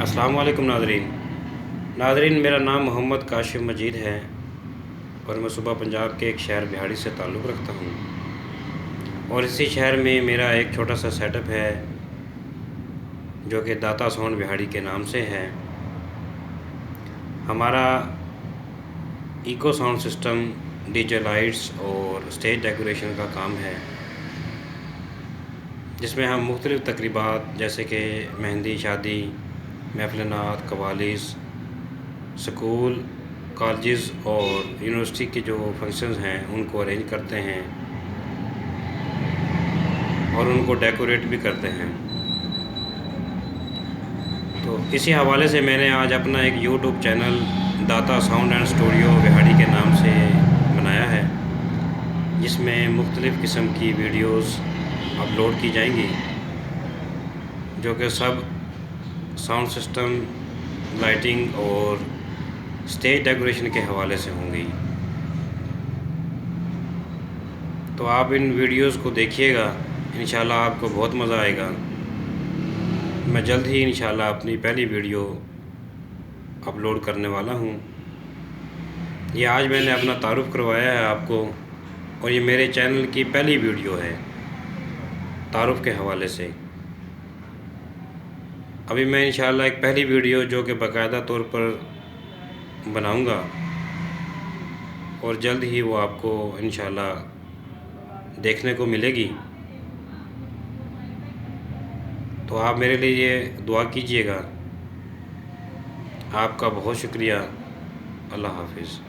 السلام علیکم ناظرین، میرا نام محمد کاشف مجید ہے اور میں صوبہ پنجاب کے ایک شہر بہاڑی سے تعلق رکھتا ہوں، اور اسی شہر میں میرا ایک چھوٹا سا سیٹ اپ ہے جو کہ داتا ساؤنڈ بہاڑی کے نام سے ہے۔ ہمارا echo sound system, D J lights اور اسٹیج ڈیکوریشن کا کام ہے، جس میں ہم مختلف تقریبات جیسے کہ مہندی، شادی، محفل نعت، قوالیز، سکول، کالجز اور یونیورسٹی کے جو فنکشنز ہیں ان کو ارینج کرتے ہیں اور ان کو ڈیکوریٹ بھی کرتے ہیں۔ تو اسی حوالے سے میں نے آج اپنا ایک YouTube channel Data sound and studio بہاڑی کے نام سے بنایا ہے، جس میں مختلف قسم کی ویڈیوز اپلوڈ کی جائیں گی، جو کہ سب ساؤنڈ سسٹم، لائٹنگ اور اسٹیج ڈیکوریشن کے حوالے سے ہوں گی۔ تو آپ ان ویڈیوز کو دیکھیے گا، انشاءاللہ آپ کو بہت مزہ آئے گا۔ میں جلد ہی انشاءاللہ اپنی پہلی ویڈیو اپلوڈ کرنے والا ہوں۔ یہ آج میں نے اپنا تعارف کروایا ہے آپ کو، اور یہ میرے چینل کی پہلی ویڈیو ہے تعارف کے حوالے سے۔ ابھی میں انشاءاللہ ایک پہلی ویڈیو جو کہ باقاعدہ طور پر بناؤں گا، اور جلد ہی وہ آپ کو انشاءاللہ دیکھنے کو ملے گی۔ تو آپ میرے لیے دعا کیجئے گا۔ آپ کا بہت شکریہ۔ اللہ حافظ۔